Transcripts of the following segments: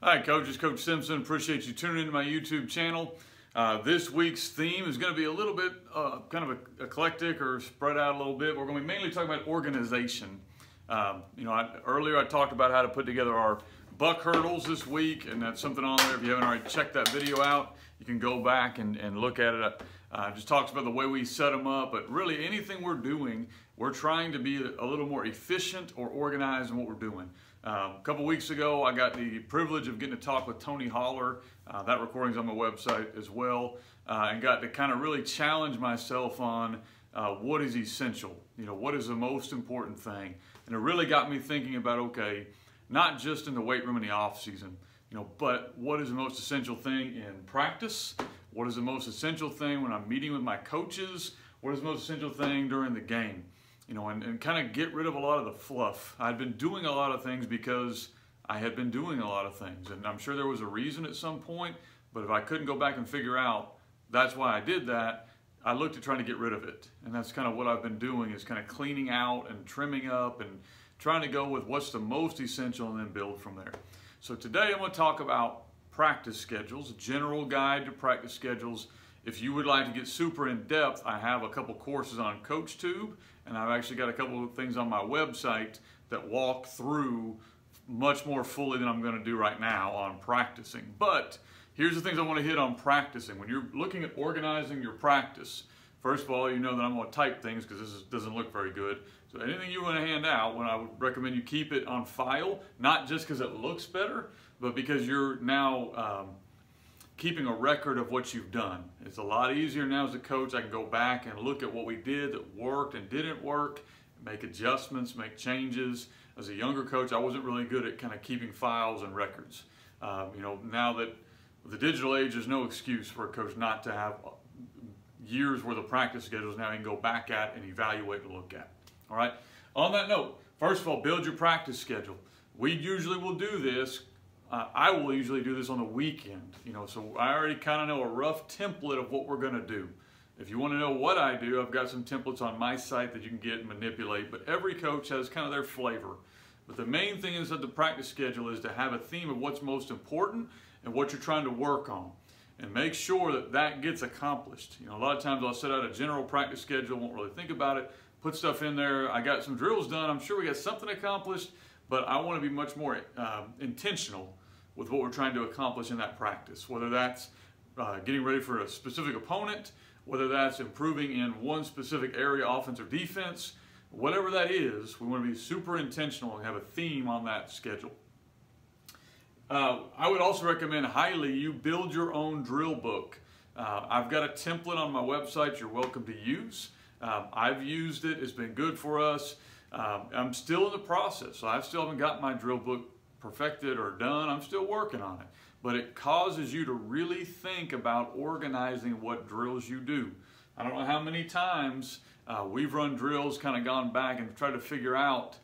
Hi, Coach. It's Coach Simpson. Appreciate you tuning into my YouTube channel. This week's theme is going to be a little bit kind of eclectic or spread out a little bit. We're going to be mainly talking about organization. Earlier I talked about how to put together our buck hurdles this week, and that's something on there. If you haven't already checked that video out, you can go back and look at it. Just talks about the way we set them up, but really anything we're doing, we're trying to be a little more efficient or organized in what we're doing. A couple weeks ago, I got the privilege of getting to talk with Tony Holler. That recording's on my website as well, and got to kind of really challenge myself on what is essential. What is the most important thing? And it really got me thinking about, okay, not just in the weight room in the off season, but what is the most essential thing in practice? What is the most essential thing when I'm meeting with my coaches? What is the most essential thing during the game? And kind of get rid of a lot of the fluff. I'd been doing a lot of things because I had been doing a lot of things, and I'm sure there was a reason at some point, but if I couldn't go back and figure out that's why I did that, I looked at trying to get rid of it. And that's kind of what I've been doing, is kind of cleaning out and trimming up and trying to go with what's the most essential and then build from there. So today I'm going to talk about practice schedules, a general guide to practice schedules. If you would like to get super in depth, I have a couple courses on CoachTube, and I've actually got a couple of things on my website that walk through much more fully than I'm going to do right now on practicing. But here's the things I want to hit on practicing. When you're looking at organizing your practice, first of all, you know that I'm going to type things because this doesn't look very good. So anything you want to hand out, I would recommend you keep it on file, not just because it looks better, but because you're now keeping a record of what you've done. It's a lot easier now as a coach. I can go back and look at what we did that worked and didn't work, make adjustments, make changes. As a younger coach, I wasn't really good at kind of keeping files and records. Now that the digital age, there's no excuse for a coach not to have years worth of practice schedules now you can go back at and evaluate and look at. All right. On that note, first of all, build your practice schedule. We usually will do this. I will usually do this on the weekend, so I already kind of know a rough template of what we're going to do. If you want to know what I do, I've got some templates on my site that you can get and manipulate, but every coach has kind of their flavor. But the main thing is that the practice schedule is to have a theme of what's most important and what you're trying to work on, and make sure that that gets accomplished. A lot of times I'll set out a general practice schedule, won't really think about it, put stuff in there. I got some drills done, I'm sure we got something accomplished, but I want to be much more intentional with what we're trying to accomplish in that practice, whether that's getting ready for a specific opponent, whether that's improving in one specific area, offense or defense, whatever that is, we want to be super intentional and have a theme on that schedule. I would also recommend highly you build your own drill book. I've got a template on my website you're welcome to use. I've used it, it's been good for us. I'm still in the process, so I still haven't got my drill book perfected or done. I'm still working on it, but it causes you to really think about organizing what drills you do. I don't know how many times we've run drills, kind of gone back and tried to figure out,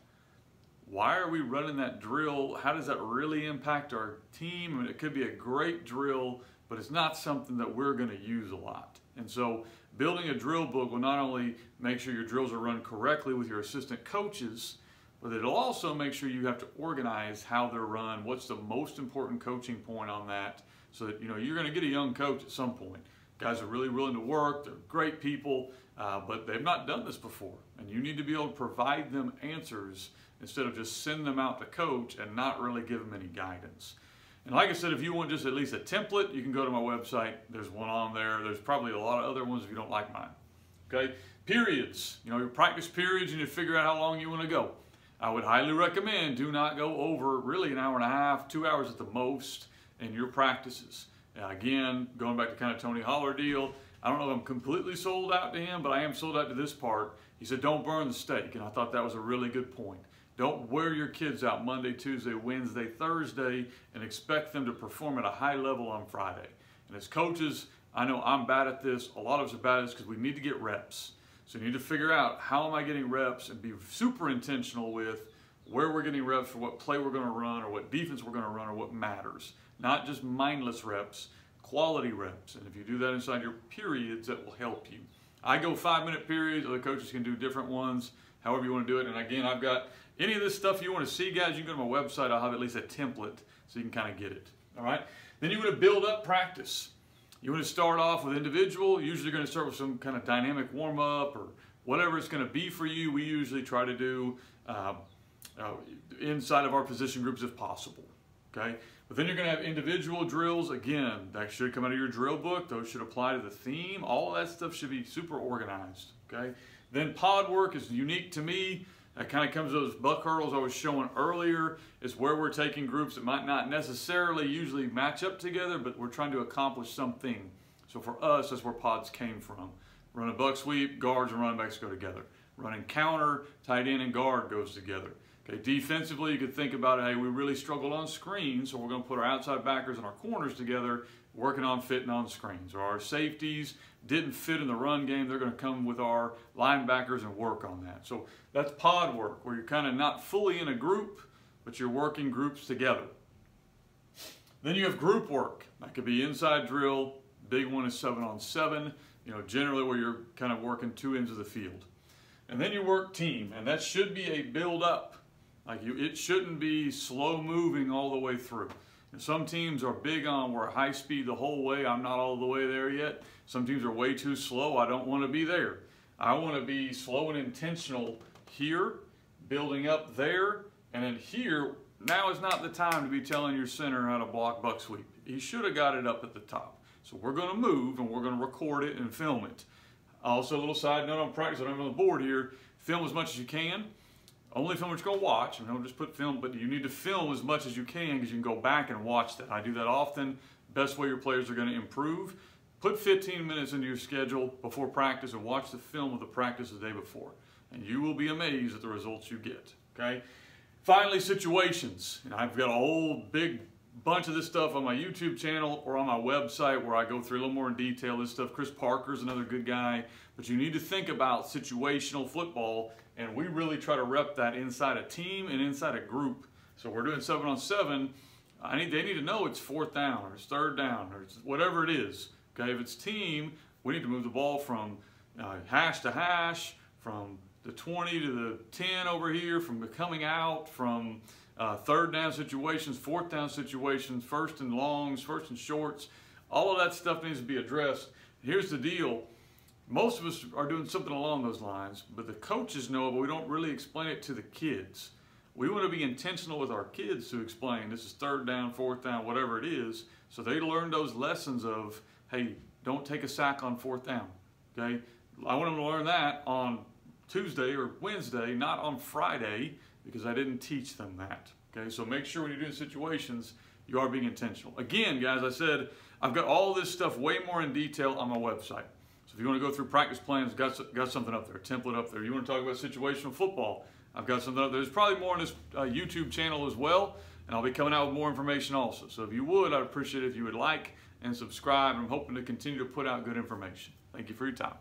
why are we running that drill? How does that really impact our team? I mean, it could be a great drill, but it's not something that we're going to use a lot. And so building a drill book will not only make sure your drills are run correctly with your assistant coaches, but it'll also make sure you have to organize how they're run, what's the most important coaching point on that, so that you're going to get a young coach at some point. Guys are really willing to work, they're great people, but they've not done this before, and you need to be able to provide them answers instead of just send them out to coach and not really give them any guidance. And like I said, if you want just at least a template, you can go to my website. There's one on there. There's probably a lot of other ones if you don't like mine. Okay, periods. Your practice periods, you need to figure out how long you want to go. I would highly recommend do not go over really an hour and a half, 2 hours at the most in your practices. Again, going back to kind of Tony Holler deal, I don't know if I'm completely sold out to him, but I am sold out to this part. He said, don't burn the steak, and I thought that was a really good point. Don't wear your kids out Monday, Tuesday, Wednesday, Thursday, and expect them to perform at a high level on Friday. And as coaches, I know I'm bad at this. A lot of us are bad at this because we need to get reps. So you need to figure out, how am I getting reps, and be super intentional with where we're getting reps for what play we're going to run or what defense we're going to run or what matters. Not just mindless reps, quality reps. And if you do that inside your periods, that will help you. I go 5-minute periods. Other coaches can do different ones, however you want to do it. And again, I've got any of this stuff you want to see, guys, you can go to my website. I'll have at least a template so you can kind of get it. All right. Then you want to build up practice. You want to start off with individual. Usually you're going to start with some kind of dynamic warm-up or whatever it's going to be for you. We usually try to do inside of our position groups if possible. Okay. But then you're going to have individual drills. Again, that should come out of your drill book. Those should apply to the theme. All of that stuff should be super organized. Okay. Then pod work is unique to me. That kind of comes to those buck hurdles I was showing earlier. It's where we're taking groups that might not necessarily usually match up together, but we're trying to accomplish something. So for us, that's where pods came from. Run a buck sweep, guards and running backs go together. Running counter, tight end and guard goes together. Okay, defensively, you could think about it, hey, we really struggled on screens, so we're going to put our outside backers and our corners together, working on fitting on screens. Or our safeties didn't fit in the run game, they're going to come with our linebackers and work on that. So that's pod work, where you're kind of not fully in a group, but you're working groups together. Then you have group work. That could be inside drill. Big one is 7-on-7, generally where you're kind of working two ends of the field. And then you work team, and that should be a build-up. It shouldn't be slow moving all the way through. And some teams are big on we're high speed the whole way. I'm not all the way there yet. Some teams are way too slow. I don't want to be there. I want to be slow and intentional here, building up there, and then here, now is not the time to be telling your center how to block buck sweep. He should have got it up at the top. So we're going to move and we're going to record it and film it. Also, a little side note on practice, I don't have it on the board here. Film as much as you can. Only film what you're going to watch. Don't just put film, but you need to film as much as you can because you can go back and watch that. I do that often. Best way your players are going to improve. Put 15 minutes into your schedule before practice and watch the film of the practice the day before. And you will be amazed at the results you get. Okay. Finally, situations. I've got a whole big bunch of this stuff on my YouTube channel or on my website where I go through a little more in detail. This stuff, Chris Parker's another good guy. But you need to think about situational football, and we really try to rep that inside a team and inside a group. So we're doing 7-on-7. They need to know it's 4th down or it's 3rd down or it's whatever it is. Okay, if it's team, we need to move the ball from hash to hash, from the 20 to the 10 over here, from the coming out, from 3rd down situations, 4th down situations, 1st and longs, 1st and shorts. All of that stuff needs to be addressed. Here's the deal. Most of us are doing something along those lines, but the coaches know it, but we don't really explain it to the kids. We want to be intentional with our kids to explain this is 3rd down, 4th down, whatever it is, so they learn those lessons of, hey, don't take a sack on 4th down. Okay? I want them to learn that on Tuesday or Wednesday, not on Friday, because I didn't teach them that. Okay? So make sure when you're doing situations, you are being intentional. Again, guys, I said I've got all this stuff way more in detail on my website. So if you want to go through practice plans, got something up there, a template up there. You want to talk about situational football, I've got something up there. There's probably more on this YouTube channel as well, and I'll be coming out with more information also. So if you would, I'd appreciate it if you would like and subscribe. I'm hoping to continue to put out good information. Thank you for your time.